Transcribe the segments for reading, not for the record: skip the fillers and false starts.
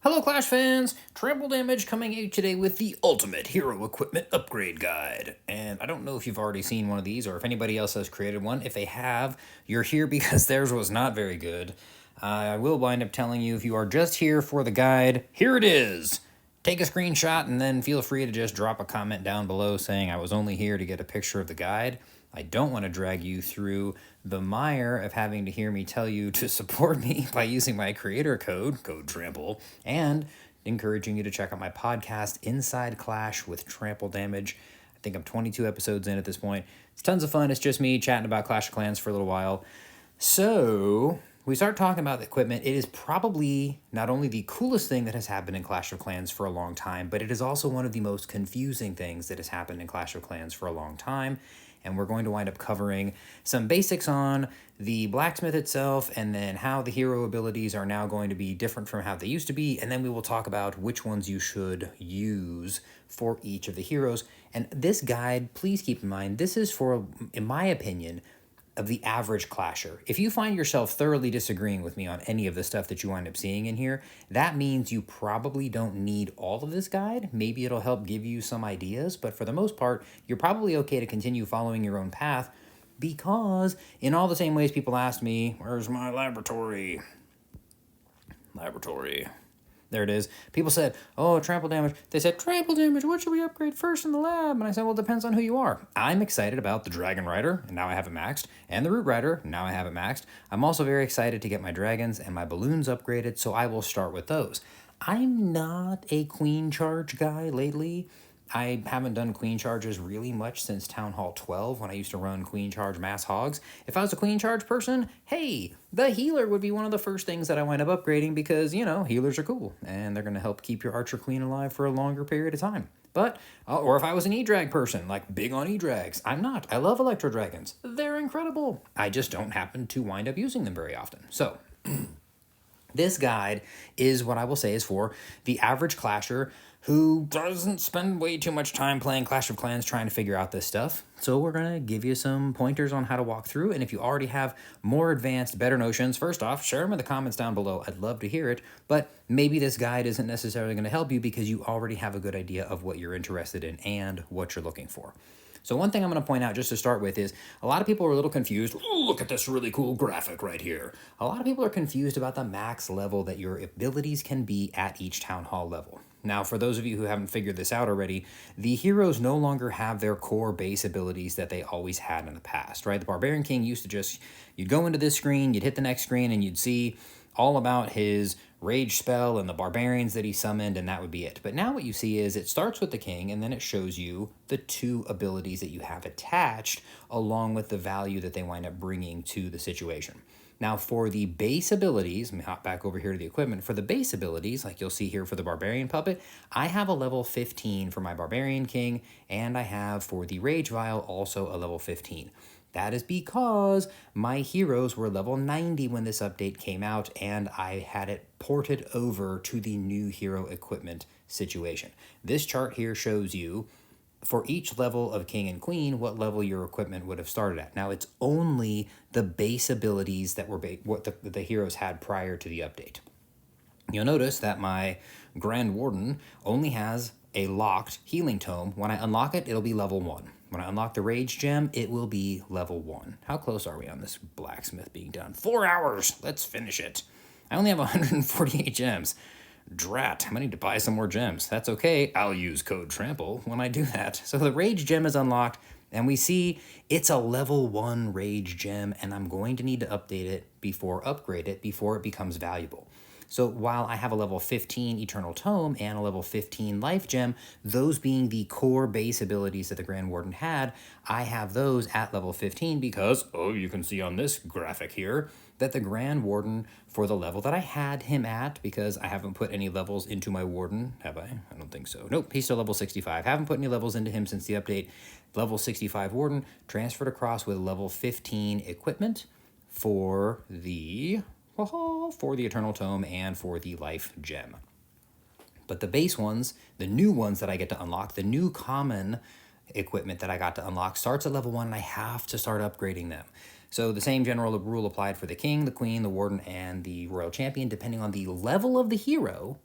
Hello Clash fans! Trample Damage coming at you today with the Ultimate Hero Equipment Upgrade Guide. And I don't know if you've already seen one of these or if anybody else has created one. If they have, you're here because theirs was not very good. I will wind up telling you if you are just here for the guide, here it is! Take a screenshot and then feel free to just drop a comment down below saying I was only here to get a picture of the guide. I don't want to drag you through the mire of having to hear me tell you to support me by using my creator code, code Trample, and encouraging you to check out my podcast, Inside Clash with Trample Damage. I think I'm 22 episodes in at this point. It's tons of fun. It's just me chatting about Clash of Clans for a little while. So we start talking about the equipment. It is probably not only the coolest thing that has happened in Clash of Clans for a long time, but it is also one of the most confusing things that has happened in Clash of Clans for a long time. And we're going to wind up covering some basics on the blacksmith itself and then how the hero abilities are now going to be different from how they used to be. And then we will talk about which ones you should use for each of the heroes. And this guide, please keep in mind, this is for, in my opinion, of the average clasher. If you find yourself thoroughly disagreeing with me on any of the stuff that you wind up seeing in here, that means you probably don't need all of this guide. Maybe it'll help give you some ideas, but for the most part, you're probably okay to continue following your own path because in all the same ways people ask me, where's my laboratory? There it is. People said, oh, trample damage. They said, trample damage, what should we upgrade first in the lab? And I said, well, it depends on who you are. I'm excited about the Dragon Rider, and now I have it maxed, and the Root Rider, now I have it maxed. I'm also very excited to get my dragons and my balloons upgraded, so I will start with those. I'm not a queen charge guy lately. I haven't done queen charges really much since Town Hall 12 when I used to run queen charge mass hogs. If I was a queen charge person, hey, the healer would be one of the first things that I wind up upgrading because, you know, healers are cool and they're going to help keep your archer queen alive for a longer period of time. But, or if I was an E-Drag person, like big on E-Drags, I'm not. I love Electro Dragons. They're incredible. I just don't happen to wind up using them very often. So, this guide is what I will say is for the average clasher who doesn't spend way too much time playing Clash of Clans trying to figure out this stuff. So we're going to give you some pointers on how to walk through, and if you already have more advanced, better notions, first off, share them in the comments down below. I'd love to hear it, but maybe this guide isn't necessarily going to help you because you already have a good idea of what you're interested in and what you're looking for. So one thing I'm going to point out just to start with is a lot of people are a little confused. Ooh, look at this really cool graphic right here. A lot of people are confused about the max level that your abilities can be at each Town Hall level. Now, for those of you who haven't figured this out already, the heroes no longer have their core base abilities that they always had in the past, right? The Barbarian King used to just, you'd go into this screen, you'd hit the next screen, and you'd see all about his rage spell and the barbarians that he summoned, and that would be it. But now what you see is it starts with the king, and then it shows you the two abilities that you have attached, along with the value that they wind up bringing to the situation. Now, for the base abilities, let me hop back over here to the equipment. For the base abilities, like you'll see here for the Barbarian Puppet, I have a level 15 for my Barbarian King, and I have for the Rage Vial also a level 15. That is because my heroes were level 90 when this update came out, and I had it ported over to the new hero equipment situation. This chart here shows you for each level of King and Queen, what level your equipment would have started at. Now, it's only the base abilities that were what the heroes had prior to the update. You'll notice that my Grand Warden only has a locked healing tome. When I unlock it, it'll be level 1. When I unlock the Rage Gem, it will be level 1. How close are we on this blacksmith being done? 4 hours! Let's finish it. I only have 148 gems. Drat, I'm gonna need to buy some more gems. That's okay, I'll use code Trample when I do that. So the Rage Gem is unlocked, and we see it's a level 1 Rage Gem, and I'm going to need to update it upgrade it before it becomes valuable. So while I have a level 15 Eternal Tome and a level 15 Life Gem, those being the core base abilities that the Grand Warden had, I have those at level 15 because, oh, you can see on this graphic here, that the Grand Warden, for the level that I had him at, because I haven't put any levels into my Warden, have I? I don't think so. Nope, he's still level 65. Haven't put any levels into him since the update. Level 65 Warden transferred across with level 15 equipment for the Eternal Tome and for the Life Gem. But the base ones, the new ones that I get to unlock, the new common equipment that I got to unlock starts at level 1, and I have to start upgrading them. So the same general rule applied for the King, the Queen, the Warden, and the Royal Champion. Depending on the level of the hero,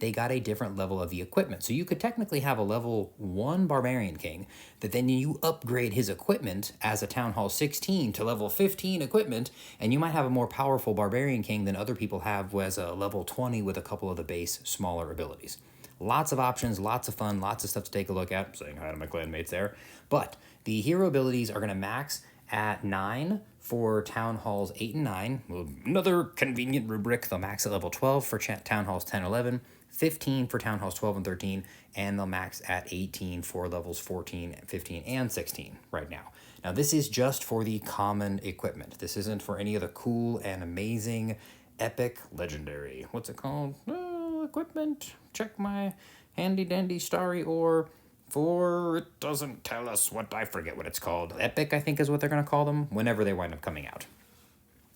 they got a different level of the equipment. So you could technically have a level 1 Barbarian King that then you upgrade his equipment as a Town Hall 16 to level 15 equipment, and you might have a more powerful Barbarian King than other people have as a level 20 with a couple of the base smaller abilities. Lots of options, lots of fun, lots of stuff to take a look at. Saying hi to my clanmates there. But the hero abilities are going to max at 9 for Town Halls 8 and 9. Well, another convenient rubric. They'll max at level 12 for Town Halls 10 and 11, 15 for Town Halls 12 and 13, and they'll max at 18 for levels 14, 15, and 16 right now. Now, this is just for the common equipment. This isn't for any of the cool and amazing, epic, legendary, what's it called? Equipment. Check my handy dandy starry ore. For it doesn't tell us what, I forget what it's called. Epic, I think, is what they're going to call them whenever they wind up coming out.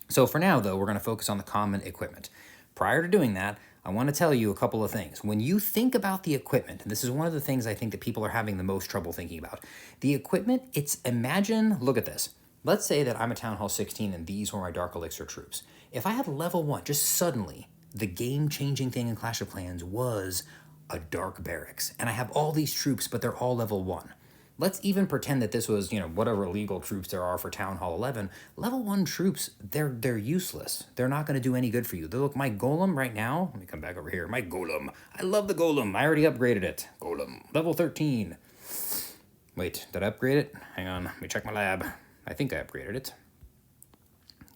So for now, though, we're going to focus on the common equipment. Prior to doing that, I want to tell you a couple of things. When you think about the equipment, and this is one of the things I think that people are having the most trouble thinking about. The equipment, look at this. Let's say that I'm a Town Hall 16 and these were my Dark Elixir troops. If I had level 1, just suddenly, the game-changing thing in Clash of Clans was a Dark Barracks. And I have all these troops, but they're all level 1. Let's even pretend that this was, whatever legal troops there are for Town Hall 11. Level 1 troops, they're useless. They're not going to do any good for you. Look, my Golem right now, let me come back over here. My Golem. I love the Golem. I already upgraded it. Golem. Level 13. Wait, did I upgrade it? Hang on. Let me check my lab. I think I upgraded it.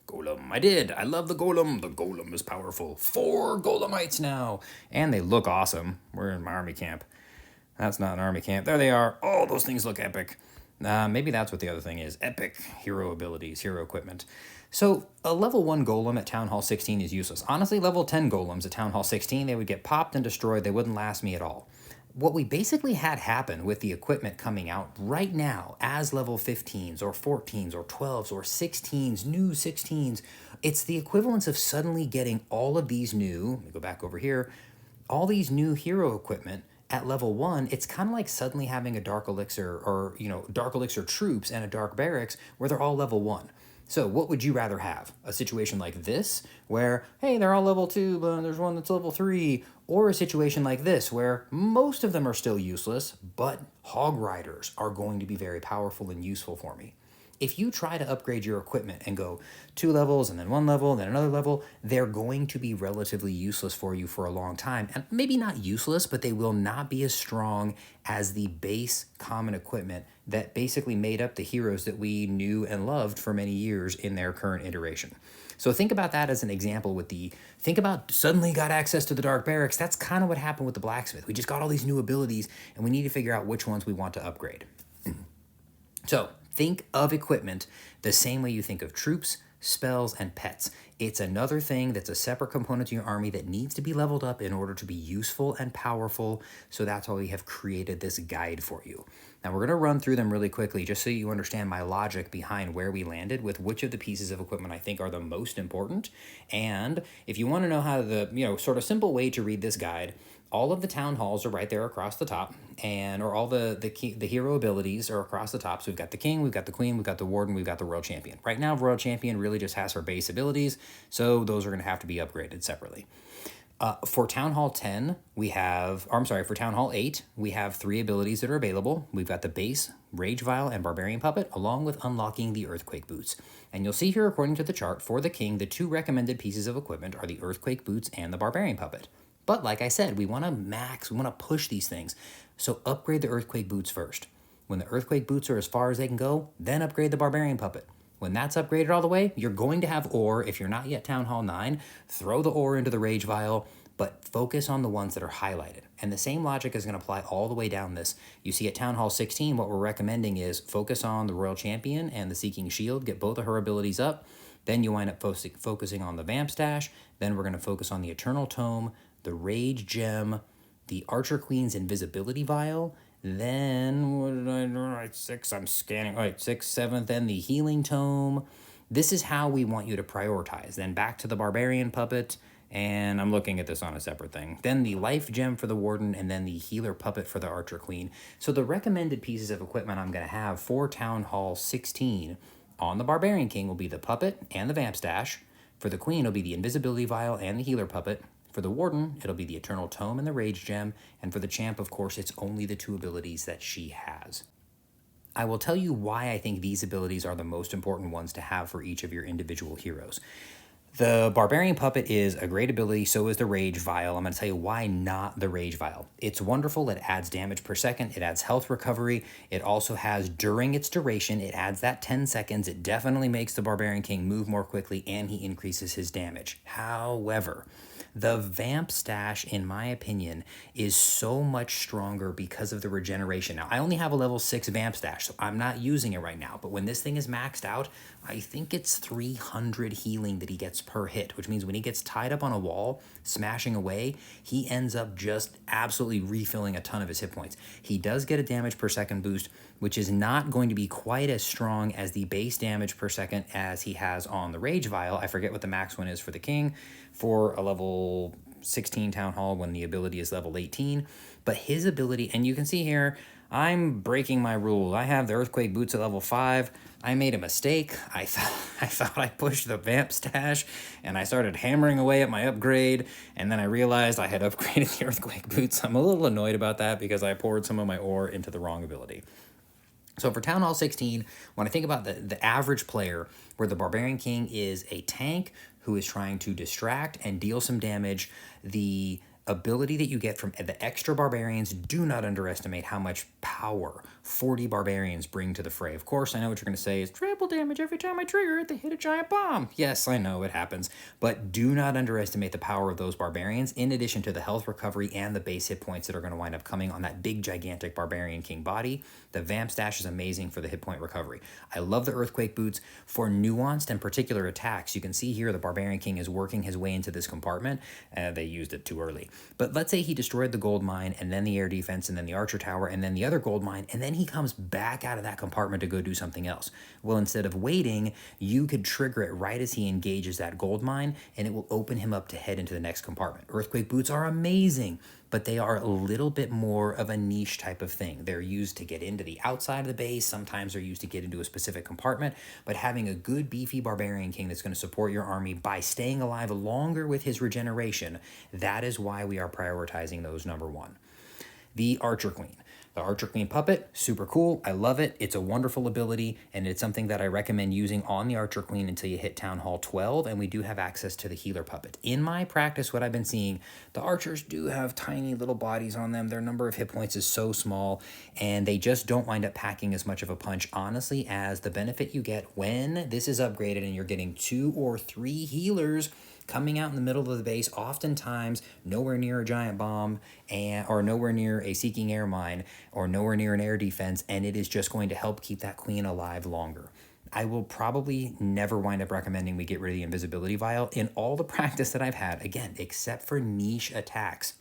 Golem. I did. I love the Golem. The Golem is powerful. 4 Golemites now. And they look awesome. We're in my army camp. That's not an army camp. There they are. Oh, those things look epic. Maybe that's what the other thing is. Epic hero abilities, hero equipment. So a level 1 golem at Town Hall 16 is useless. Honestly, level 10 golems at Town Hall 16, they would get popped and destroyed. They wouldn't last me at all. What we basically had happen with the equipment coming out right now as level 15s or 14s or 12s or 16s, new 16s, it's the equivalence of suddenly getting all of these new, let me go back over here, all these new hero equipment at level 1. It's kind of like suddenly having a Dark Elixir or, Dark Elixir troops and a Dark Barracks where they're all level 1. So what would you rather have? A situation like this where, hey, they're all level 2, but there's one that's level 3, or a situation like this where most of them are still useless, but Hog Riders are going to be very powerful and useful for me. If you try to upgrade your equipment and go 2 levels and then 1 level and then another level, they're going to be relatively useless for you for a long time. And maybe not useless, but they will not be as strong as the base common equipment that basically made up the heroes that we knew and loved for many years in their current iteration. So think about that as an example think about suddenly got access to the Dark Barracks. That's kind of what happened with the Blacksmith. We just got all these new abilities and we need to figure out which ones we want to upgrade. So think of equipment the same way you think of troops, spells, and pets. It's another thing that's a separate component to your army that needs to be leveled up in order to be useful and powerful. So that's why we have created this guide for you. Now we're going to run through them really quickly just so you understand my logic behind where we landed with which of the pieces of equipment I think are the most important. And if you want to know how sort of simple way to read this guide, all of the town halls are right there across the top, or all the hero abilities are across the top. So we've got the king, we've got the queen, we've got the warden, we've got the royal champion. Right now, royal champion really just has her base abilities, so those are going to have to be upgraded separately. For Town Hall 10, for Town Hall 8, we have 3 abilities that are available. We've got the base, Rage Vial, and Barbarian Puppet, along with unlocking the Earthquake Boots. And you'll see here, according to the chart, for the king, the 2 recommended pieces of equipment are the Earthquake Boots and the Barbarian Puppet. But like I said, we want to push these things. So upgrade the Earthquake Boots first. When the Earthquake Boots are as far as they can go, then upgrade the Barbarian Puppet. When that's upgraded all the way, you're going to have ore. If you're not yet Town Hall 9, throw the ore into the Rage Vial, but focus on the ones that are highlighted. And the same logic is going to apply all the way down this. You see at Town Hall 16, what we're recommending is focus on the Royal Champion and the Seeking Shield, get both of her abilities up. Then you wind up focusing on the Vamp Stash. Then we're going to focus on the Eternal Tome, the Rage Gem, the Archer Queen's Invisibility Vial. Then, what did I do? Right, 6, I'm scanning. All right, 6, 7th, then the Healing Tome. This is how we want you to prioritize. Then back to the Barbarian Puppet, and I'm looking at this on a separate thing. Then the Life Gem for the Warden, and then the Healer Puppet for the Archer Queen. So the recommended pieces of equipment I'm going to have for Town Hall 16 on the Barbarian King will be the Puppet and the Vamp Stash. For the Queen, it'll be the Invisibility Vial and the Healer Puppet. For For the Warden, it'll be the Eternal Tome and the Rage Gem, and for the Champ, of course, it's only the 2 abilities that she has. I will tell you why I think these abilities are the most important ones to have for each of your individual heroes. The Barbarian Puppet is a great ability, so is the Rage Vial. I'm going to tell you why not the Rage Vial. It's wonderful, it adds damage per second, it adds health recovery, it also has, during its duration, it adds that 10 seconds, it definitely makes the Barbarian King move more quickly, and he increases his damage. However, the Vamp Stash, in my opinion, is so much stronger because of the regeneration. Now, I only have a level 6 Vamp Stash, so I'm not using it right now, but when this thing is maxed out, I think it's 300 healing that he gets per hit, which means when he gets tied up on a wall, smashing away, he ends up just absolutely refilling a ton of his hit points. He does get a damage per second boost, which is not going to be quite as strong as the base damage per second as he has on the Rage Vial. I forget what the max one is for the King for a level 16 Town Hall when the ability is level 18. But his ability, and you can see here, I'm breaking my rule. I have the Earthquake Boots at level 5. I made a mistake. I thought I pushed the Vamp Stash, and I started hammering away at my upgrade, and then I realized I had upgraded the Earthquake Boots. I'm a little annoyed about that because I poured some of my ore into the wrong ability. So for Town Hall 16, when I think about the average player, where the Barbarian King is a tank who is trying to distract and deal some damage, the ability that you get from the extra barbarians, do not underestimate how much power 40 barbarians bring to the fray. Of course, I know what you're going to say is trample damage every time I trigger it, they hit a giant bomb. Yes, I know it happens, but do not underestimate the power of those barbarians, in addition to the health recovery and the base hit points that are going to wind up coming on that big, gigantic Barbarian King body. The Vamp Stash is amazing for the hit point recovery. I love the Earthquake Boots for nuanced and particular attacks. You can see here the Barbarian King is working his way into this compartment. They used it too early. But let's say he destroyed the gold mine, and then the air defense, and then the archer tower, and then the other gold mine, and then he comes back out of that compartment to go do something else. Well, instead of waiting, you could trigger it right as he engages that gold mine, and it will open him up to head into the next compartment. Earthquake Boots are amazing, but they are a little bit more of a niche type of thing. They're used to get into the outside of the base. Sometimes they're used to get into a specific compartment, but having a good beefy Barbarian King that's going to support your army by staying alive longer with his regeneration, that is why we are prioritizing those number 1. The Archer Queen. The Archer Queen puppet, super cool. I love it. It's a wonderful ability, and it's something that I recommend using on the Archer Queen until you hit Town Hall 12, and we do have access to the healer puppet. In my practice, what I've been seeing, the archers do have tiny little bodies on them. Their number of hit points is so small, and they just don't wind up packing as much of a punch, honestly, as the benefit you get when this is upgraded and you're getting 2 or 3 healers coming out in the middle of the base, oftentimes nowhere near a giant bomb, or nowhere near a seeking air mine, or nowhere near an air defense, and it is just going to help keep that queen alive longer. I will probably never wind up recommending we get rid of the invisibility vial. In all the practice that I've had, again, except for niche attacks,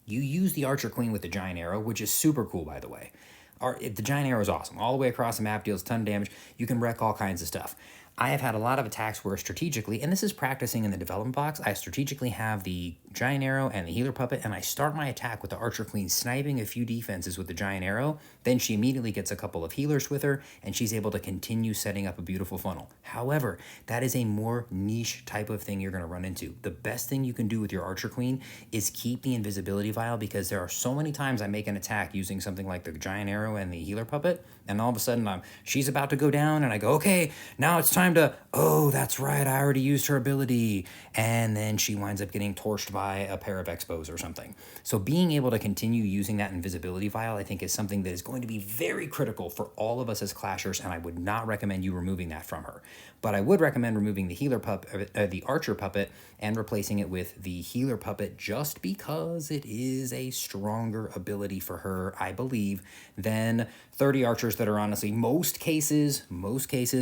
you use the Archer Queen with the giant arrow, which is super cool, by the way. The giant arrow is awesome. All the way across the map, deals a ton of damage. You can wreck all kinds of stuff. I have had a lot of attacks where strategically, and this is practicing in the development box, I strategically have the giant arrow and the healer puppet, and I start my attack with the Archer Queen sniping a few defenses with the giant arrow. Then she immediately gets a couple of healers with her, and she's able to continue setting up a beautiful funnel. However, that is a more niche type of thing you're going to run into. The best thing you can do with your Archer Queen is keep the invisibility vial, because there are so many times I make an attack using something like the giant arrow and the healer puppet, and all of a sudden she's about to go down, and I go, okay, now it's time to, oh, that's right, I already used her ability, and then she winds up getting torched by a pair of Expos or something. So being able to continue using that invisibility vial, I think, is something that is going to be very critical for all of us as clashers, and I would not recommend you removing that from her. But I would recommend removing the healer the archer puppet, and replacing it with the healer puppet, just because it is a stronger ability for her, I believe, than 30 archers that are honestly most cases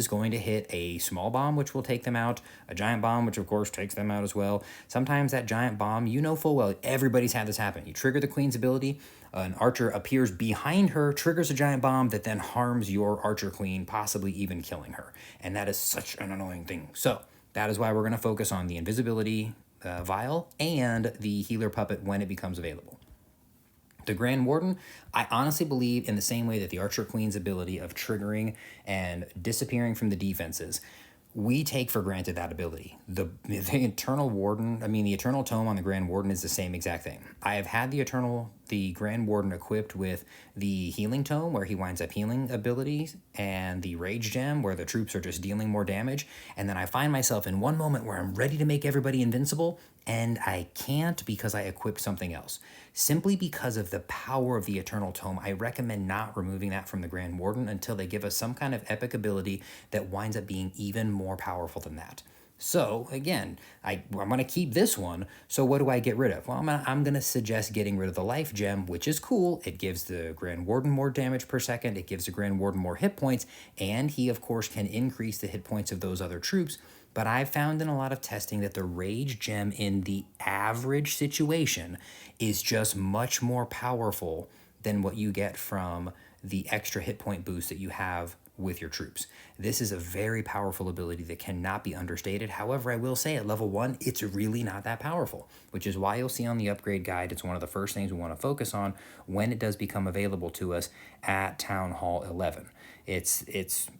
going to hit a small bomb, which will take them out, a giant bomb, which of course takes them out as well. Sometimes that giant bomb, you know full well, everybody's had this happen. You trigger the queen's ability, an archer appears behind her, triggers a giant bomb that then harms your archer queen, possibly even killing her. And that is such an annoying thing. So that is why we're going to focus on the invisibility vial and the healer puppet when it becomes available. The Grand Warden, I honestly believe, in the same way that the Archer Queen's ability of triggering and disappearing from the defenses we take for granted that ability. The Eternal Warden, the Eternal Tome on the Grand Warden is the same exact thing. I have had the Grand Warden equipped with the Healing Tome, where he winds up healing abilities, and the Rage Gem, where the troops are just dealing more damage. And then I find myself in one moment where I'm ready to make everybody invincible, and I can't because I equipped something else. Simply because of the power of the Eternal Tome, I recommend not removing that from the Grand Warden until they give us some kind of epic ability that winds up being even more powerful than that. So again, I'm going to keep this one. So what do I get rid of? Well, I'm going to suggest getting rid of the Life Gem, which is cool. It gives the Grand Warden more damage per second. It gives the Grand Warden more hit points. And he, of course, can increase the hit points of those other troops. But I've found in a lot of testing that the Rage Gem in the average situation is just much more powerful than what you get from the extra hit point boost that you have with your troops. This is a very powerful ability that cannot be understated. However, I will say at level 1, it's really not that powerful, which is why you'll see on the upgrade guide, it's one of the first things we want to focus on when it does become available to us at Town Hall 11. It's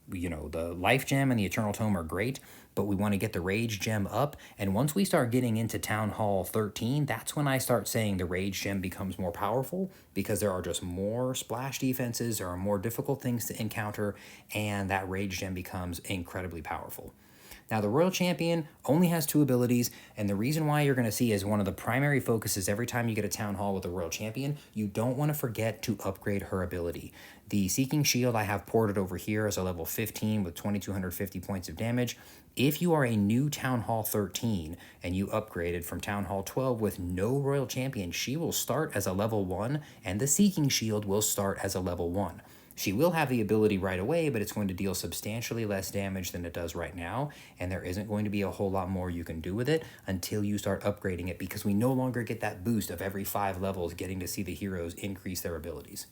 the Life Gem and the Eternal Tome are great, but we want to get the Rage Gem up. And once we start getting into Town Hall 13, that's when I start saying the Rage Gem becomes more powerful, because there are just more splash defenses, there are more difficult things to encounter, and that Rage Gem becomes incredibly powerful. Now, the Royal Champion only has 2 abilities, and the reason why you're going to see as one of the primary focuses every time you get a Town Hall with a Royal Champion, you don't want to forget to upgrade her ability. The Seeking Shield I have ported over here as a level 15 with 2250 points of damage. If you are a new Town Hall 13 and you upgraded from Town Hall 12 with no Royal Champion, she will start as a level 1, and the Seeking Shield will start as a level 1. She will have the ability right away, but it's going to deal substantially less damage than it does right now, and there isn't going to be a whole lot more you can do with it until you start upgrading it, because we no longer get that boost of every 5 levels getting to see the heroes increase their abilities.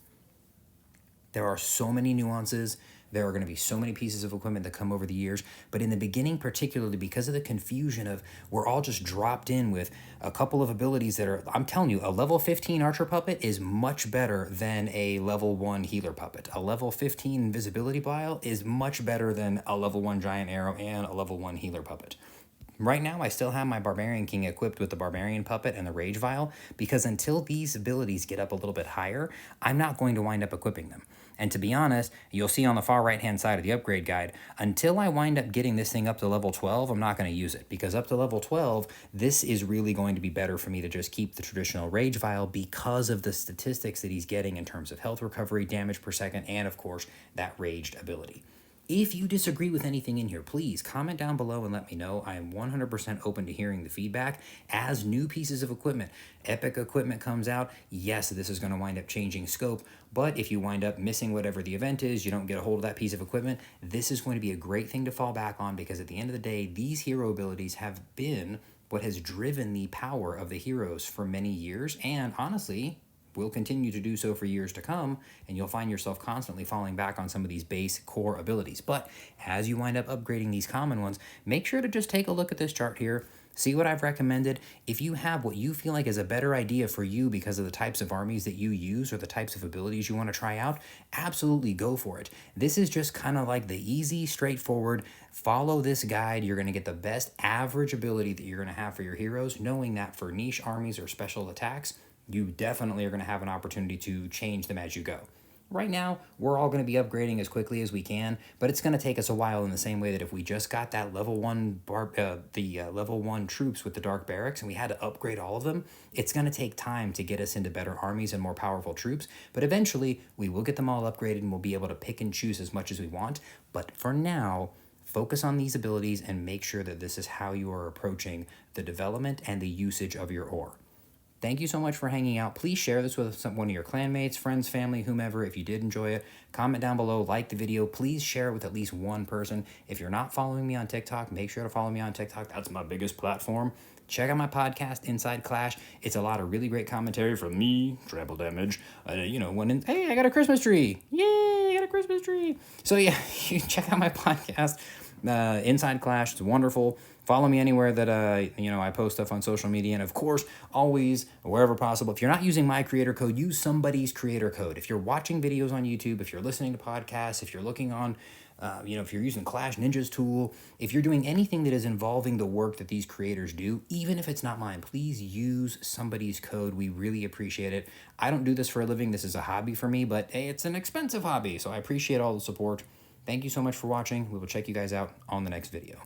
There are so many nuances. There are going to be so many pieces of equipment that come over the years, but in the beginning, particularly because of the confusion of we're all just dropped in with a couple of abilities that are, I'm telling you, a level 15 Archer Puppet is much better than a level 1 Healer Puppet. A level 15 Invisibility Vial is much better than a level 1 Giant Arrow and a level 1 Healer Puppet. Right now, I still have my Barbarian King equipped with the Barbarian Puppet and the Rage Vial, because until these abilities get up a little bit higher, I'm not going to wind up equipping them. And to be honest, you'll see on the far right-hand side of the upgrade guide, until I wind up getting this thing up to level 12, I'm not going to use it, because up to level 12, this is really going to be better for me to just keep the traditional Rage Vial because of the statistics that he's getting in terms of health recovery, damage per second, and of course, that raged ability. If you disagree with anything in here, please comment down below and let me know. I am 100% open to hearing the feedback. As new pieces of equipment, epic equipment comes out, yes, this is going to wind up changing scope, but if you wind up missing whatever the event is, you don't get a hold of that piece of equipment, this is going to be a great thing to fall back on, because at the end of the day, these hero abilities have been what has driven the power of the heroes for many years, and honestly, will continue to do so for years to come, and you'll find yourself constantly falling back on some of these base core abilities. But as you wind up upgrading these common ones, make sure to just take a look at this chart here, see what I've recommended. If you have what you feel like is a better idea for you because of the types of armies that you use or the types of abilities you want to try out, absolutely go for it. This is just kind of like the easy, straightforward, follow this guide, you're going to get the best average ability that you're going to have for your heroes, knowing that for niche armies or special attacks, you definitely are going to have an opportunity to change them as you go. Right now, we're all going to be upgrading as quickly as we can, but it's going to take us a while, in the same way that if we just got that level 1 level 1 troops with the Dark Barracks and we had to upgrade all of them, it's going to take time to get us into better armies and more powerful troops, but eventually we will get them all upgraded and we'll be able to pick and choose as much as we want. But for now, focus on these abilities and make sure that this is how you are approaching the development and the usage of your ore. Thank you so much for hanging out. Please share this with one of your clanmates, friends, family, whomever, if you did enjoy it. Comment down below, like the video. Please share it with at least one person. If you're not following me on TikTok, make sure to follow me on TikTok. That's my biggest platform. Check out my podcast, Inside Clash. It's a lot of really great commentary from me, Trample Damage. Hey, I got a Christmas tree. Yay, I got a Christmas tree. So yeah, you check out my podcast, Inside Clash. It's wonderful. Follow me anywhere that I post stuff on social media, and of course, always, wherever possible, if you're not using my creator code, use somebody's creator code. If you're watching videos on YouTube, if you're listening to podcasts, if you're looking on if you're using Clash Ninja's tool, if you're doing anything that is involving the work that these creators do, even if it's not mine, please use somebody's code. We really appreciate it. I don't do this for a living. This is a hobby for me, but hey, it's an expensive hobby, so I appreciate all the support. Thank you so much for watching. We will check you guys out on the next video.